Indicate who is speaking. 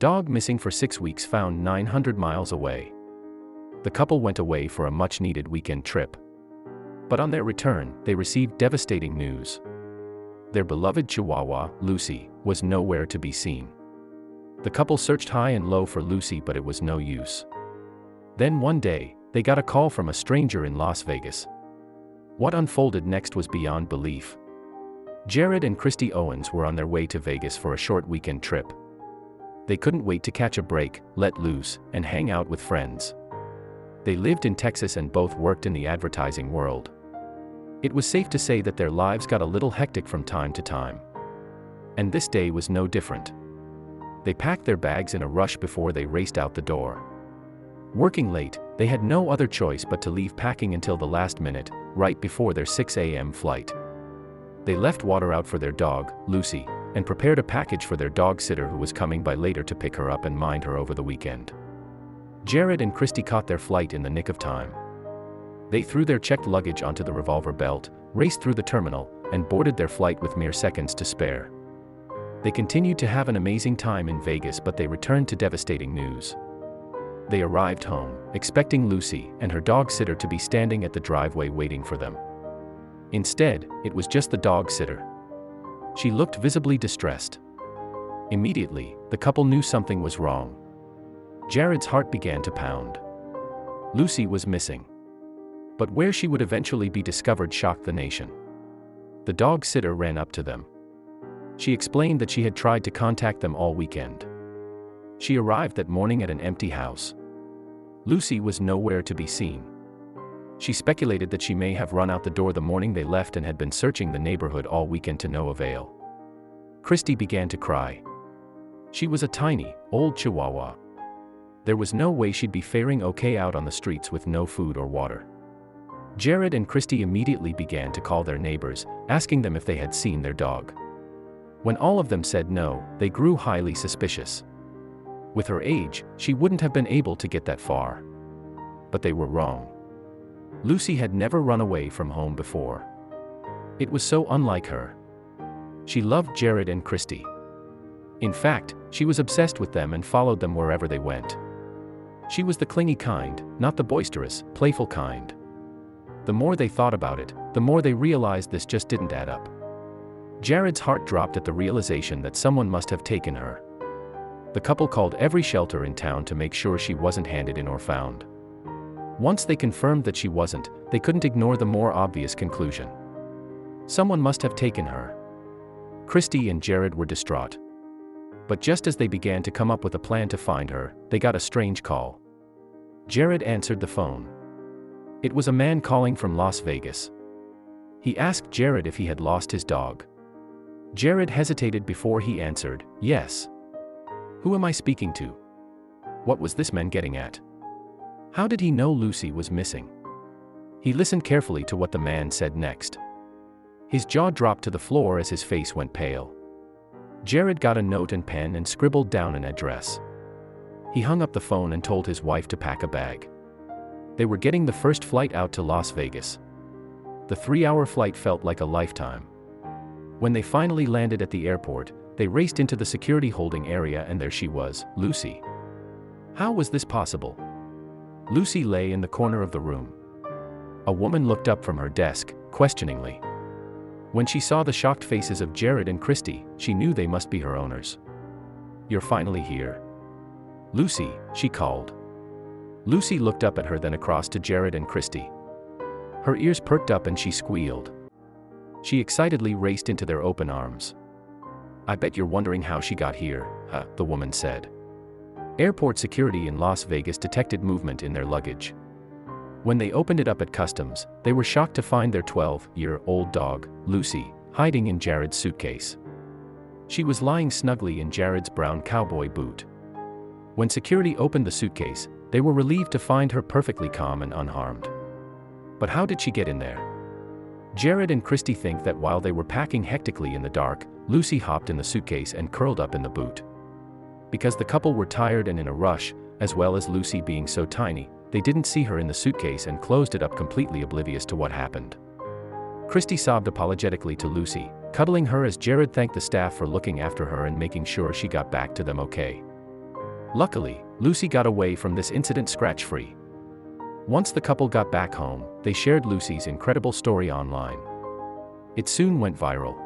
Speaker 1: Dog missing for 6 weeks, found 900 miles away. The couple went away for a much-needed weekend trip. But on their return, they received devastating news. Their beloved chihuahua, Lucy, was nowhere to be seen. The couple searched high and low for Lucy, but it was no use. Then one day, they got a call from a stranger in Las Vegas. What unfolded next was beyond belief. Jared and Kristi Owens were on their way to Vegas for a short weekend trip. They couldn't wait to catch a break, let loose, and hang out with friends. They lived in Texas and both worked in the advertising world. It was safe to say that their lives got a little hectic from time to time. And this day was no different. They packed their bags in a rush before they raced out the door. Working late, they had no other choice but to leave packing until the last minute, right before their 6 a.m. flight. They left water out for their dog, Lucy, and prepared a package for their dog sitter who was coming by later to pick her up and mind her over the weekend. Jared and Kristi caught their flight in the nick of time. They threw their checked luggage onto the revolver belt, raced through the terminal, and boarded their flight with mere seconds to spare. They continued to have an amazing time in Vegas, but they returned to devastating news. They arrived home, expecting Lucy and her dog sitter to be standing at the driveway waiting for them. Instead, it was just the dog sitter. She looked visibly distressed. Immediately, the couple knew something was wrong. Jared's heart began to pound. Lucy was missing. But where she would eventually be discovered shocked the nation. The dog sitter ran up to them. She explained that she had tried to contact them all weekend. She arrived that morning at an empty house. Lucy was nowhere to be seen. She speculated that she may have run out the door the morning they left and had been searching the neighborhood all weekend to no avail. Kristi began to cry. She was a tiny, old chihuahua. There was no way she'd be faring okay out on the streets with no food or water. Jared and Kristi immediately began to call their neighbors, asking them if they had seen their dog. When all of them said no, they grew highly suspicious. With her age, she wouldn't have been able to get that far. But they were wrong. Lucy had never run away from home before. It was so unlike her. She loved Jared and Kristi. In fact, she was obsessed with them and followed them wherever they went. She was the clingy kind, not the boisterous, playful kind. The more they thought about it, the more they realized this just didn't add up. Jared's heart dropped at the realization that someone must have taken her. The couple called every shelter in town to make sure she wasn't handed in or found. Once they confirmed that she wasn't, they couldn't ignore the more obvious conclusion. Someone must have taken her. Kristi and Jared were distraught. But just as they began to come up with a plan to find her, they got a strange call. Jared answered the phone. It was a man calling from Las Vegas. He asked Jared if he had lost his dog. Jared hesitated before he answered, "Yes." Who am I speaking to? What was this man getting at? How did he know Lucy was missing? He listened carefully to what the man said next. His jaw dropped to the floor as his face went pale. Jared got a note and pen and scribbled down an address. He hung up the phone and told his wife to pack a bag. They were getting the first flight out to Las Vegas. The 3-hour flight felt like a lifetime. When they finally landed at the airport, they raced into the security holding area and there she was, Lucy. How was this possible? Lucy lay in the corner of the room. A woman looked up from her desk, questioningly. When she saw the shocked faces of Jared and Kristi, she knew they must be her owners. "You're finally here. Lucy," she called. Lucy looked up at her, then across to Jared and Kristi. Her ears perked up and she squealed. She excitedly raced into their open arms. "I bet you're wondering how she got here, huh?" the woman said. Airport security in Las Vegas detected movement in their luggage. When they opened it up at customs, they were shocked to find their 12-year-old dog, Lucy, hiding in Jared's suitcase. She was lying snugly in Jared's brown cowboy boot. When security opened the suitcase, they were relieved to find her perfectly calm and unharmed. But how did she get in there? Jared and Kristi think that while they were packing hectically in the dark, Lucy hopped in the suitcase and curled up in the boot. Because the couple were tired and in a rush, as well as Lucy being so tiny, they didn't see her in the suitcase and closed it up, completely oblivious to what happened. Kristi sobbed apologetically to Lucy, cuddling her as Jared thanked the staff for looking after her and making sure she got back to them okay. Luckily, Lucy got away from this incident scratch-free. Once the couple got back home, they shared Lucy's incredible story online. It soon went viral,